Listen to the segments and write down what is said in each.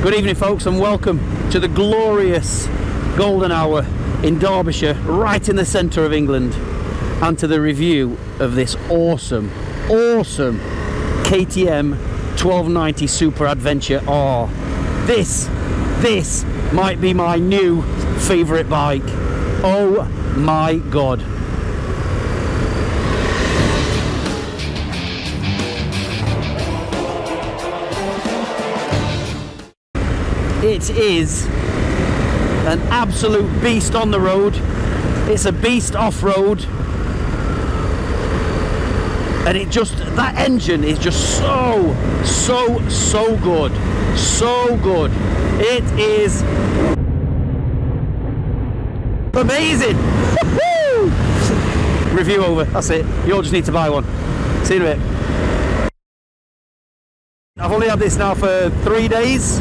Good evening folks, and welcome to the glorious golden hour in Derbyshire, right in the centre of England, and to the review of this awesome KTM 1290 Super Adventure R. This might be my new favourite bike. Oh my god. It is an absolute beast on the road. It's a beast off-road, and it just, that engine is just so good, so good. It is amazing. Review over, that's it. You all just need to buy one. See you in a bit. I've only had this now for 3 days.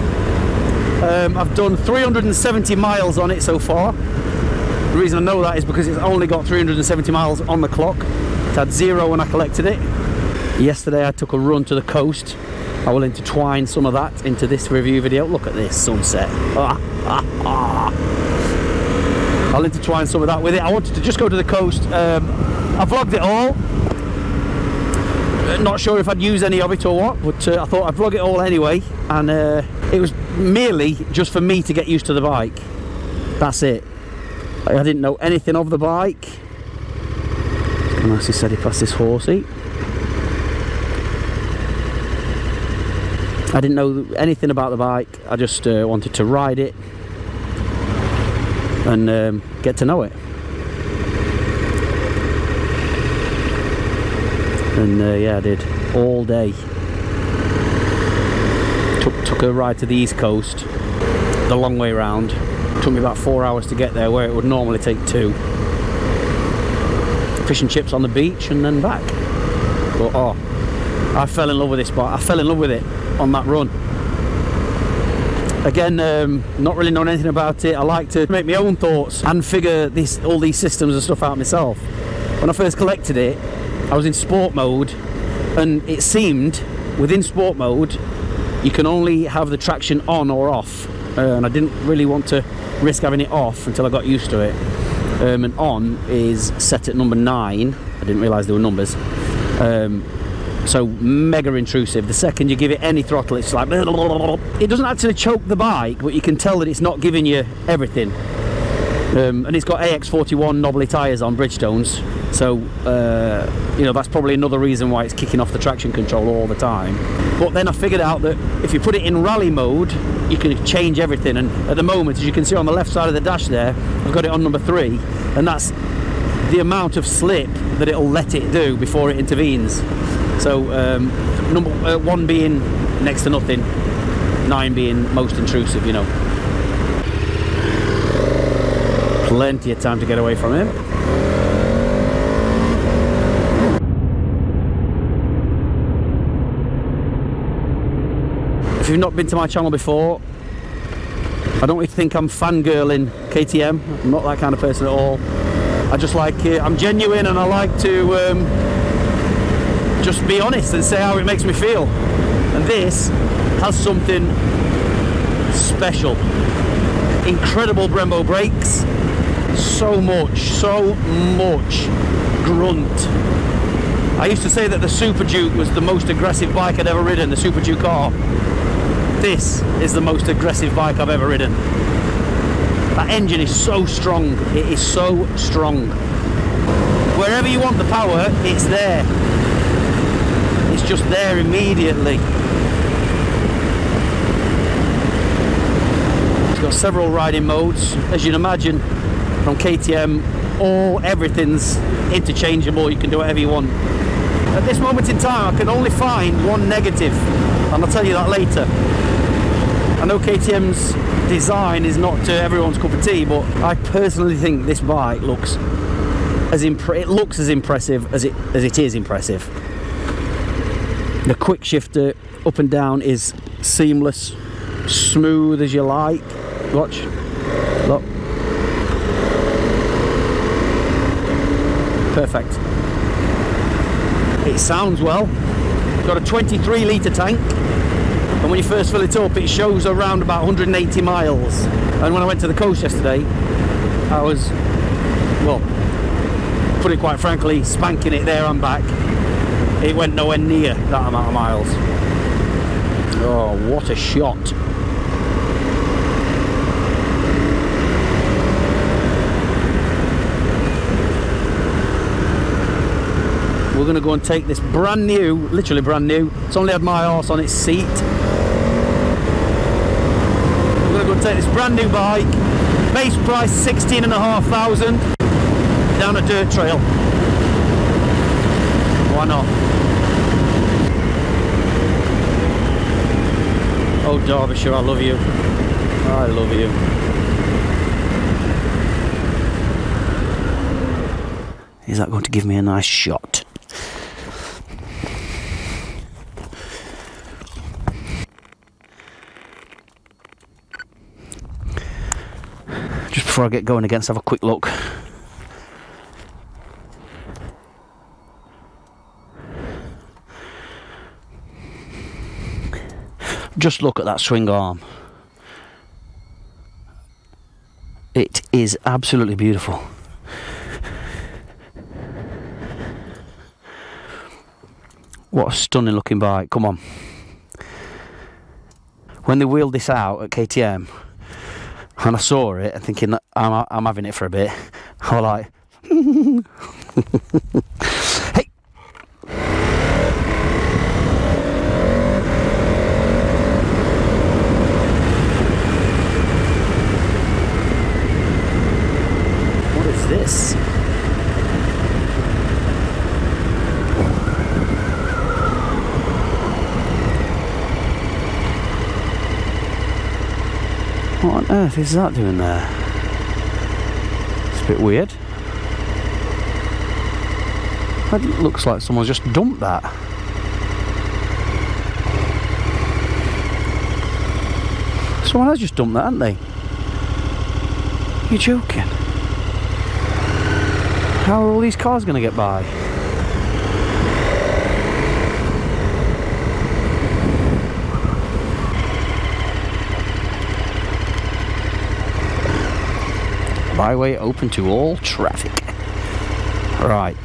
I've done 370 miles on it so far. The reason I know that is because it's only got 370 miles on the clock. It had 0 when I collected it. Yesterday I took a run to the coast. I will intertwine some of that into this review video. Look at this sunset. I'll intertwine some of that with it. I wanted to just go to the coast. I vlogged it all. Not sure if I'd use any of it or what, but I thought I'd vlog it all anyway, and it was merely just for me to get used to the bike. That's it. I didn't know anything of the bike. Can I see steady past this horsey? I didn't know anything about the bike. I just wanted to ride it and get to know it. And yeah, I did all day. Took a ride to the east coast, the long way round. Took me about 4 hours to get there, where it would normally take 2. Fish and chips on the beach and then back. But oh, I fell in love with this bike. I fell in love with it on that run. Again, not really knowing anything about it. I like to make my own thoughts and figure all these systems and stuff out myself. When I first collected it, I was in sport mode, and it seemed within sport mode you can only have the traction on or off, and I didn't really want to risk having it off until I got used to it. And on is set at number 9. I didn't realise there were numbers. So mega intrusive. The second you give it any throttle, it's like it doesn't actually choke the bike, but you can tell that it's not giving you everything. And it's got AX41 knobbly tyres on Bridgestones, so you know, that's probably another reason why it's kicking off the traction control all the time. But then I figured out that if you put it in rally mode, you can change everything, and at the moment, as you can see on the left side of the dash there, I've got it on number 3, and that's the amount of slip that it'll let it do before it intervenes. So number 1 being next to nothing, 9 being most intrusive, you know. Plenty of time to get away from him. If you've not been to my channel before, I don't really think I'm fangirling KTM. I'm not that kind of person at all. I just like it. I'm genuine, and I like to just be honest and say how it makes me feel. And this has something special. Incredible Brembo brakes. So much grunt. I used to say that the Super Duke was the most aggressive bike I'd ever ridden, the Super Duke R. This is the most aggressive bike I've ever ridden. That engine is so strong. It is so strong. Wherever you want the power, it's there. It's just there immediately. It's got several riding modes. As you'd imagine, from KTM, everything's interchangeable. You can do whatever you want. At this moment in time, I can only find one negative, and I'll tell you that later. I know KTM's design is not to everyone's cup of tea, but I personally think this bike looks as impressive as it is impressive. The quick shifter up and down is seamless, smooth as you like. Watch, look. Perfect. It sounds well. Got a 23 litre tank, and and when you first fill it up, it shows around about 180 miles. And when I went to the coast yesterday, I was, well, put it quite frankly, spanking it there and back. It went nowhere near that amount of miles. Oh, what a shot. We're going to go and take this brand new, literally brand new, it's only had my horse on its seat. We're going to go and take this brand new bike, base price 16,500, down a dirt trail. Why not? Oh Derbyshire, I love you. I love you. Is that going to give me a nice shot? Just before I get going again, let's have a quick look. Just look at that swing arm. It is absolutely beautiful. What a stunning looking bike. Come on. When they wheeled this out at KTM and I saw it and thinking that I'm having it for a bit, I was like hey. This. What on earth is that doing there? It's a bit weird. That looks like someone's just dumped that. Someone has just dumped that, haven't they? You're joking. How are all these cars going to get by? Byway open to all traffic. Right.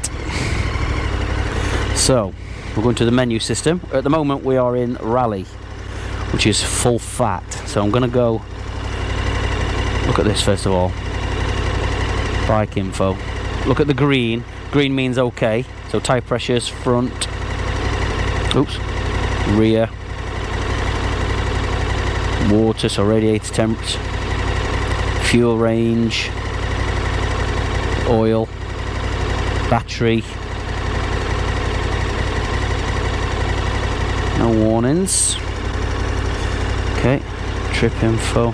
So, we're going to the menu system. At the moment we are in Rally, which is full fat. So I'm going to go... Look at this first of all. Bike info. Look at the green. Green means okay. So tyre pressures, front, oops, rear, water, so radiator temps, fuel range, oil, battery, no warnings. Okay, trip info.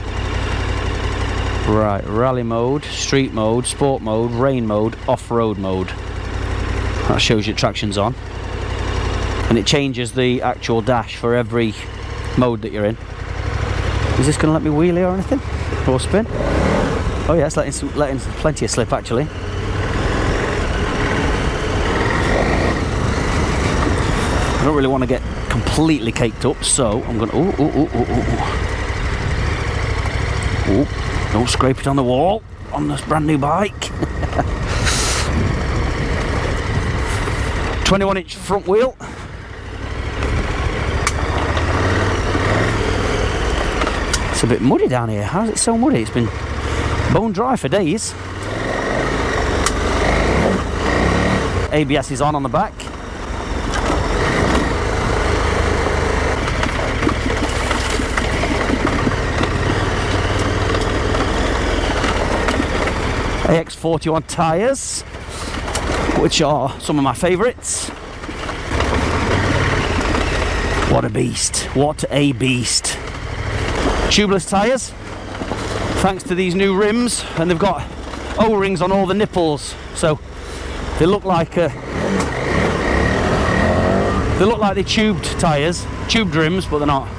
Right, rally mode, street mode, sport mode, rain mode, off-road mode. That shows you traction's on. And it changes the actual dash for every mode that you're in. Is this going to let me wheelie or anything? Or spin? Oh yeah, it's letting plenty of slip actually. I don't really want to get completely caked up, so I'm going to... Ooh. Don't scrape it on the wall on this brand new bike. 21-inch front wheel. It's a bit muddy down here. How is it so muddy? It's been bone dry for days. ABS is on the back. AX41 tyres, which are some of my favourites. What a beast, what a beast. Tubeless tyres, thanks to these new rims, and they've got O-rings on all the nipples, so they look like they tubed tyres, tubed rims, but they're not.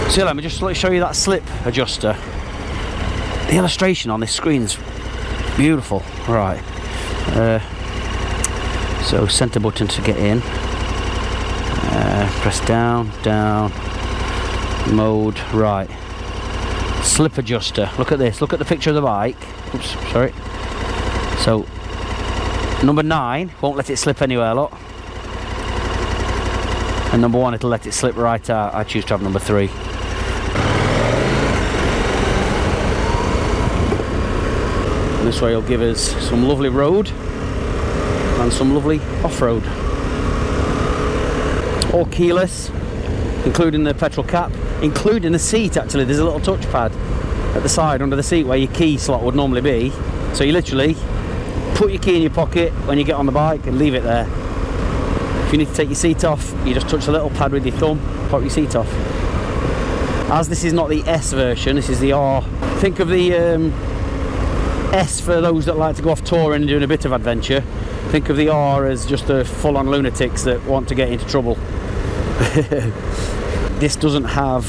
So let me just show you that slip adjuster. The illustration on this screen's beautiful. Right. So centre button to get in. Press down, down. Mode. Right. Slip adjuster. Look at this. Look at the picture of the bike. Oops, sorry. So number 9 won't let it slip anywhere, look. And number 1, it'll let it slip right out. I choose to have number 3. And this way it'll give us some lovely road and some lovely off-road. All keyless, including the petrol cap, including the seat. Actually, there's a little touchpad at the side under the seat where your key slot would normally be. So you literally put your key in your pocket when you get on the bike and leave it there. If you need to take your seat off, you just touch the little pad with your thumb, pop your seat off. As this is not the S version, this is the R. Think of the S for those that like to go off touring and doing a bit of adventure. Think of the R as just the full-on lunatics that want to get into trouble. This doesn't have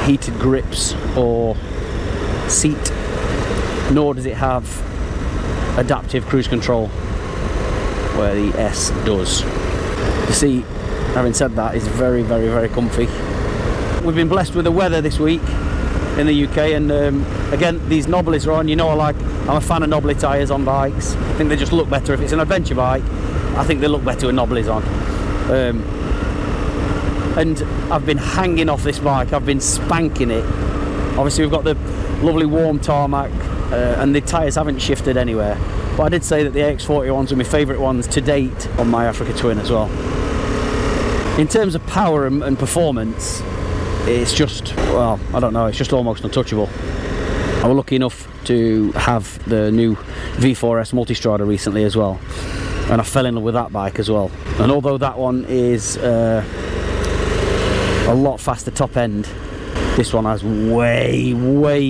heated grips or seat, nor does it have adaptive cruise control, where the S does. The seat, having said that, is very, very, very comfy. We've been blessed with the weather this week in the UK, and again, these knobblies are on. You know, I'm a fan of knobbly tyres on bikes. I think they just look better. If it's an adventure bike, I think they look better with knobblies on. And I've been hanging off this bike. I've been spanking it. Obviously, we've got the lovely warm tarmac, and the tyres haven't shifted anywhere. But I did say that the AX41s are my favourite ones to date on my Africa Twin as well. In terms of power and performance, it's just, well, I don't know, it's just almost untouchable. I was lucky enough to have the new V4S Multistrada recently as well, and I fell in love with that bike as well. And although that one is a lot faster top end, this one has way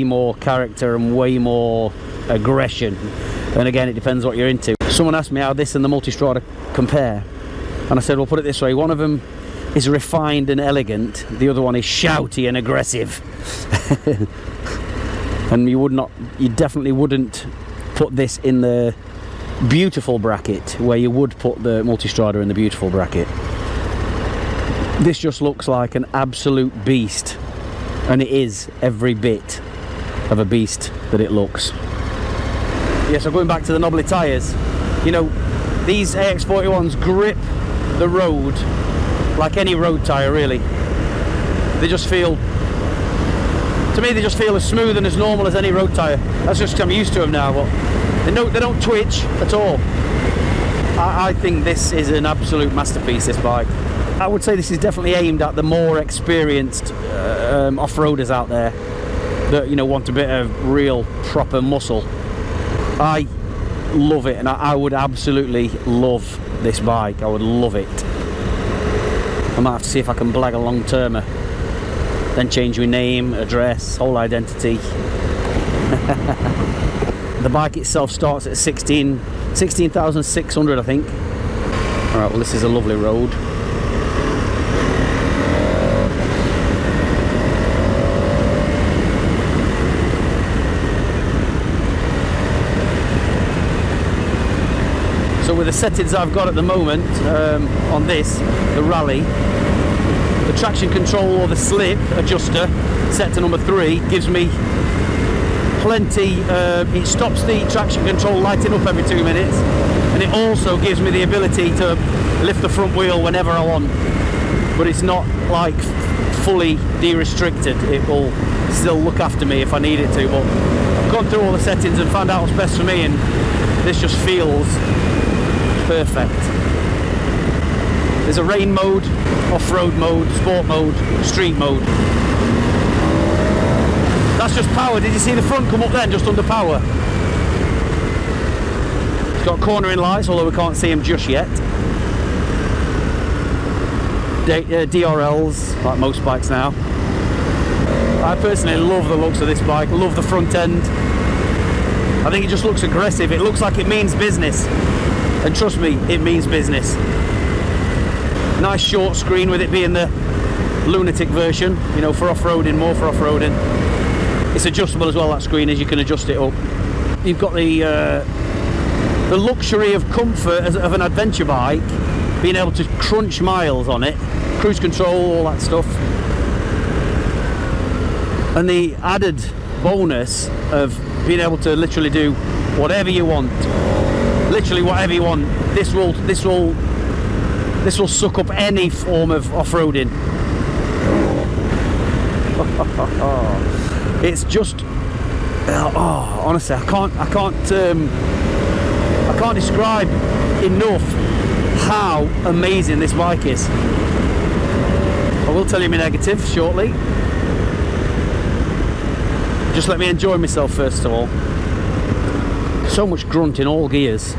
more character and way more aggression. And again, it depends what you're into. Someone asked me how this and the Multistrada compare, and I said, well, put it this way, one of them is refined and elegant, the other one is shouty and aggressive. And you definitely wouldn't put this in the beautiful bracket, where you would put the Multistrada in the beautiful bracket. This just looks like an absolute beast, and it is every bit of a beast that it looks. Yeah, so going back to the knobbly tyres, you know, these AX41s grip the road like any road tyre, really. They just feel, to me, they just feel as smooth and as normal as any road tyre. That's just 'cause I'm used to them now, but they don't twitch at all. I think this is an absolute masterpiece, this bike. I would say this is definitely aimed at the more experienced off-roaders out there that, you know, want a bit of real proper muscle. I love it, and I would absolutely love this bike. I would love it. I might have to see if I can blag a long-termer, then change my name, address, whole identity. The bike itself starts at 16,600, I think. Alright, well, this is a lovely road. So with the settings I've got at the moment on this, the Rally, the traction control or the slip adjuster set to number 3 gives me plenty, it stops the traction control lighting up every 2 minutes, and it also gives me the ability to lift the front wheel whenever I want, but it's not like fully de-restricted. It will still look after me if I need it to, but I've gone through all the settings and found out what's best for me, and this just feels perfect. There's a rain mode, off-road mode, sport mode, street mode. That's just power. Did you see the front come up then, just under power? It's got cornering lights, although we can't see them just yet. DRLs, like most bikes now. I personally love the looks of this bike. I love the front end. I think it just looks aggressive. It looks like it means business. And trust me, it means business. Nice short screen with it being the lunatic version, you know, for off-roading, more for off-roading. It's adjustable as well, that screen, as you can adjust it up. You've got the luxury of comfort of an adventure bike, being able to crunch miles on it, cruise control, all that stuff. And the added bonus of being able to literally do whatever you want. Literally whatever you want. This will suck up any form of off-roading. It's just honestly, I can't describe enough how amazing this bike is. I will tell you my negative shortly. Just let me enjoy myself first of all. So much grunt in all gears.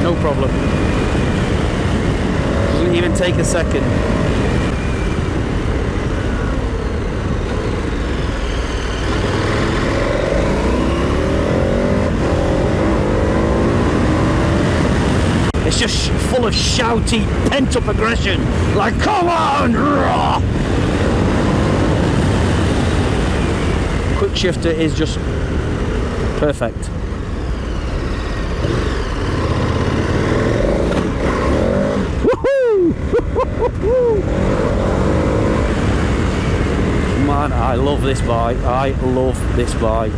No problem. Doesn't even take a second. It's just full of shouty, pent-up aggression. Like, come on! Raw! Quick shifter is just perfect. Woohoo! Man, I love this bike. I love this bike.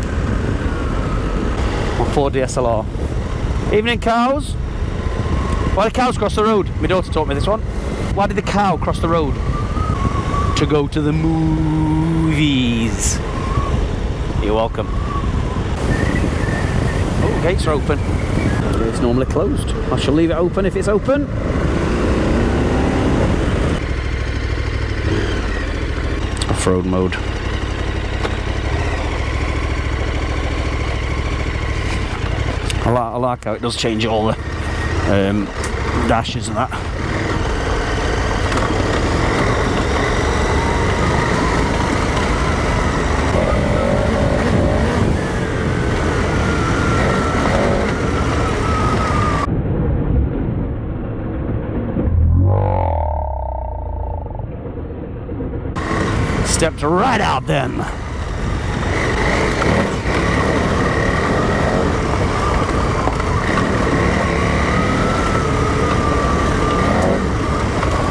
My Ford DSLR. Evening, cows. Why did the cows cross the road? My daughter taught me this one. Why did the cow cross the road? To go to the movies. You're welcome. Oh, gates are open. It's normally closed. I shall leave it open if it's open. Off-road mode. I like how it does change all the dashes and that. Stepped right out then.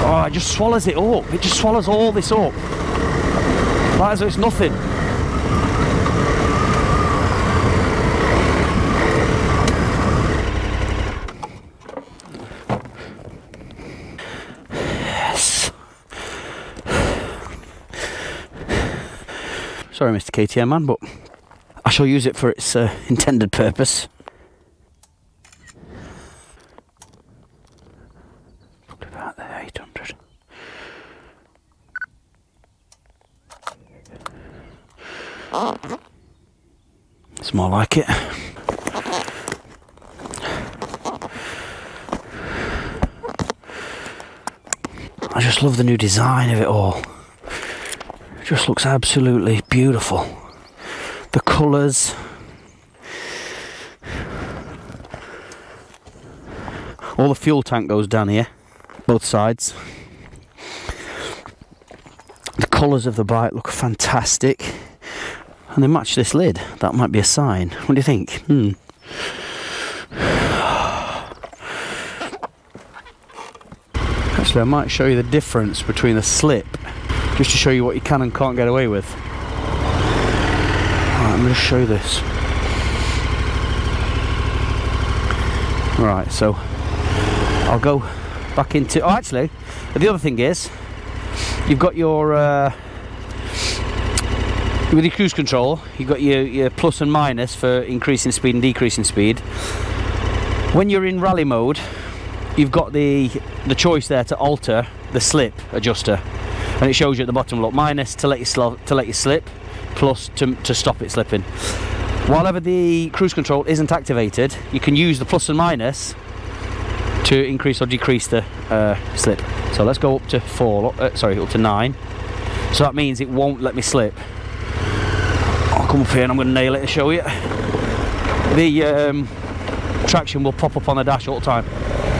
Oh, it just swallows it up. It just swallows all this up. Like as though it's nothing. Sorry, Mr. KTM man, but I shall use it for its intended purpose. Probably about there, 800. It's more like it. I just love the new design of it all. It just looks absolutely beautiful. The colours. All the fuel tank goes down here, both sides. The colours of the bike look fantastic. And they match this lid. That might be a sign. What do you think? Actually, I might show you the difference between the slip, just to show you what you can and can't get away with. Right, I'm going to show you this. Right, so I'll go back into... Oh, actually, the other thing is, you've got your... with your cruise control, you've got your plus and minus for increasing speed and decreasing speed. When you're in rally mode, you've got the choice there to alter the slip adjuster, and it shows you at the bottom, look, minus to let you slip, plus to stop it slipping. While the cruise control isn't activated, you can use the plus and minus to increase or decrease the slip. So let's go up to up to 9. So that means it won't let me slip. I'll come up here and I'm going to nail it and show you. The traction will pop up on the dash all the time.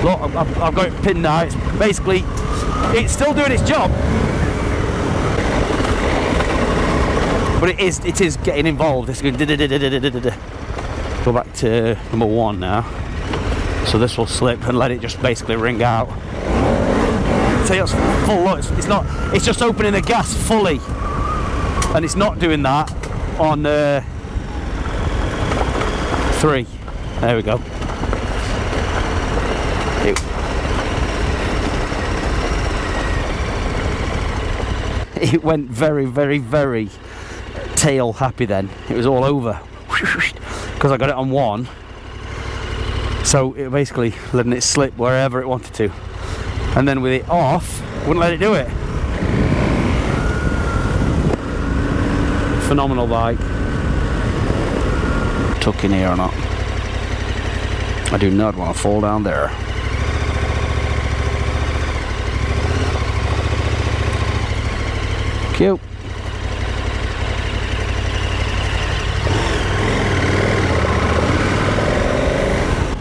Look, I've got it pinned now. It's basically, it's still doing its job, but it is getting involved. It's going go back to number 1 now. So this will slip and let it just basically ring out. See, it's full. Look, it's just opening the gas fully, and it's not doing that on 3. There we go. It went very, very, very tail happy then. It was all over because I got it on 1. So it basically letting it slip wherever it wanted to, and then with it off, wouldn't let it do it. Phenomenal bike. Tuck in here or not? I do not want to fall down there. Cute.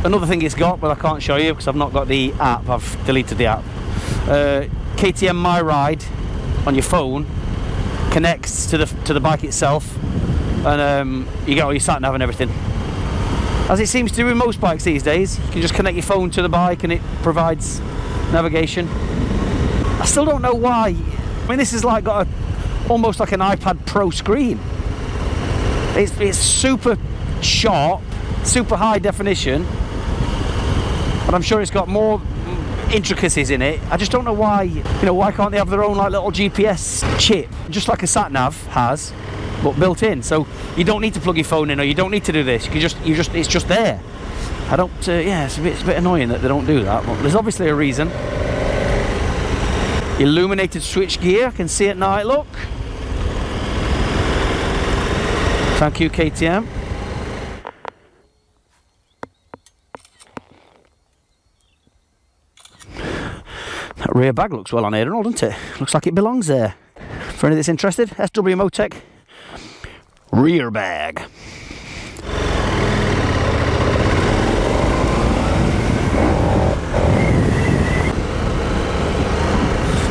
Another thing it's got, but I can't show you because I've not got the app. I've deleted the app. KTM My Ride on your phone connects to the bike itself, and you get all your sat nav and everything. As it seems to do with most bikes these days, you can just connect your phone to the bike and it provides navigation. I still don't know why. I mean, this is like got almost like an iPad Pro screen. It's super sharp, super high definition, and I'm sure it's got more intricacies in it. I just don't know why. You know, why can't they have their own like little GPS chip, just like a sat nav has, but built in? So you don't need to plug your phone in, or you don't need to do this. It's just there. I don't. Yeah, it's a bit annoying that they don't do that. But there's obviously a reason. Illuminated switch gear. I can see it now. Look. Thank you, KTM. That rear bag looks well on here and all, doesn't it? Looks like it belongs there. For any that's interested, SW Motec rear bag.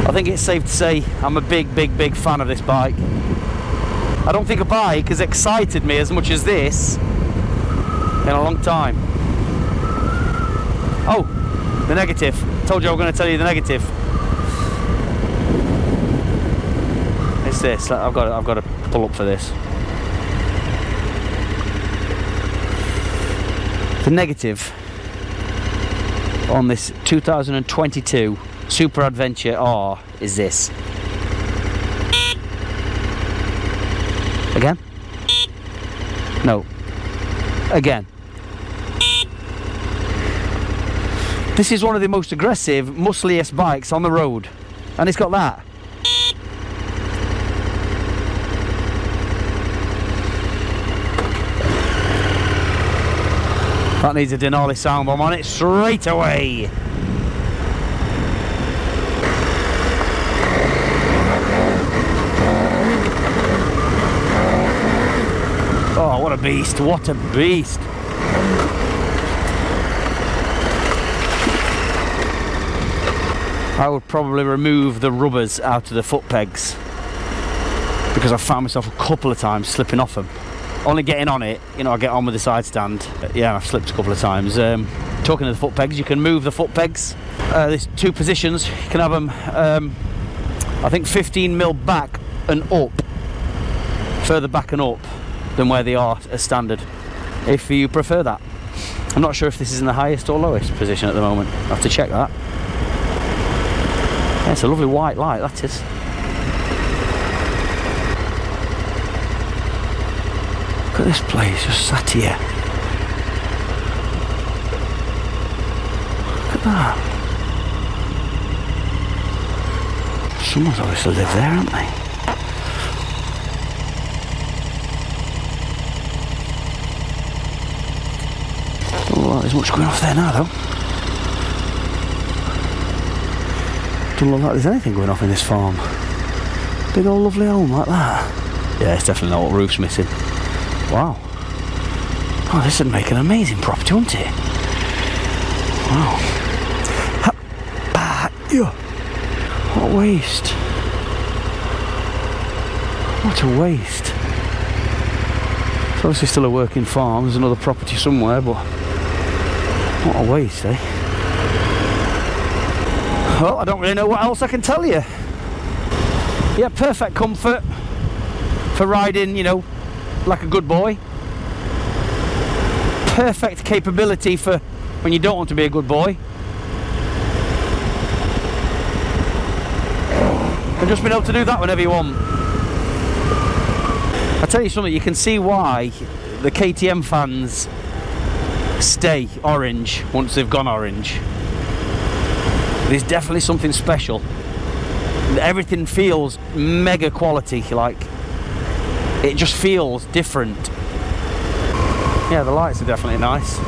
I think it's safe to say I'm a big fan of this bike. I don't think a bike has excited me as much as this in a long time. Oh, the negative. Told you I was going to tell you the negative. It's this. I've got to pull up for this. The negative on this 2022 Super Adventure R is this. Again? No. Again. This is one of the most aggressive, muscliest bikes on the road, and it's got that. That needs a Denali sound bomb on it straight away. Oh, what a beast, what a beast. I would probably remove the rubbers out of the foot pegs, because I found myself a couple of times slipping off them. Only getting on it, you know, I get on with the side stand. Yeah, I've slipped a couple of times. Talking of the foot pegs, you can move the foot pegs. There's 2 positions. You can have them, I think 15mm back and up, further back and up than where they are as standard, if you prefer that. I'm not sure if this is in the highest or lowest position at the moment. I have to check that. Yeah, it's a lovely white light, that is. Look at this place, just sat here. Look at that. Someone's obviously lived there, haven't they? Oh, there's much going off there now, though. Doesn't look like there's anything going off in this farm. Big old lovely home like that. Yeah, it's definitely not what roof's missing. Wow. Oh, this would make an amazing property, wouldn't it? Wow. Yeah. What a waste. What a waste. It's obviously still a working farm. There's another property somewhere, but what a waste, eh? Well, I don't really know what else I can tell you. Yeah, perfect comfort for riding, you know, like a good boy. Perfect capability for when you don't want to be a good boy. And just being able to do that whenever you want. I tell you something, you can see why the KTM fans stay orange once they've gone orange. There's definitely something special. Everything feels mega quality, like it just feels different. Yeah, the lights are definitely nice.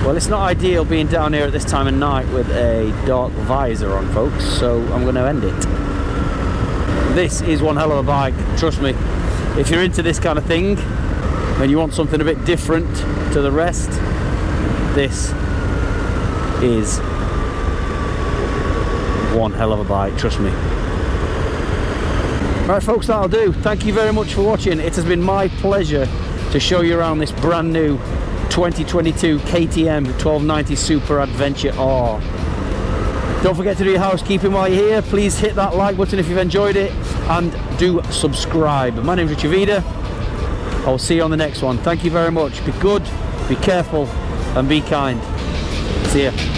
Well, it's not ideal being down here at this time of night with a dark visor on, folks, so I'm going to end it. This is one hell of a bike, trust me. If you're into this kind of thing and you want something a bit different to the rest, this is one hell of a bike, trust me. Right folks, that'll do. Thank you very much for watching. It has been my pleasure to show you around this brand new 2022 KTM 1290 Super Adventure R. Don't forget to do your housekeeping while you're here. Please hit that like button if you've enjoyed it, and do subscribe. My name's Richa Arc. I'll see you on the next one. Thank you very much. Be good, be careful, and be kind. See ya.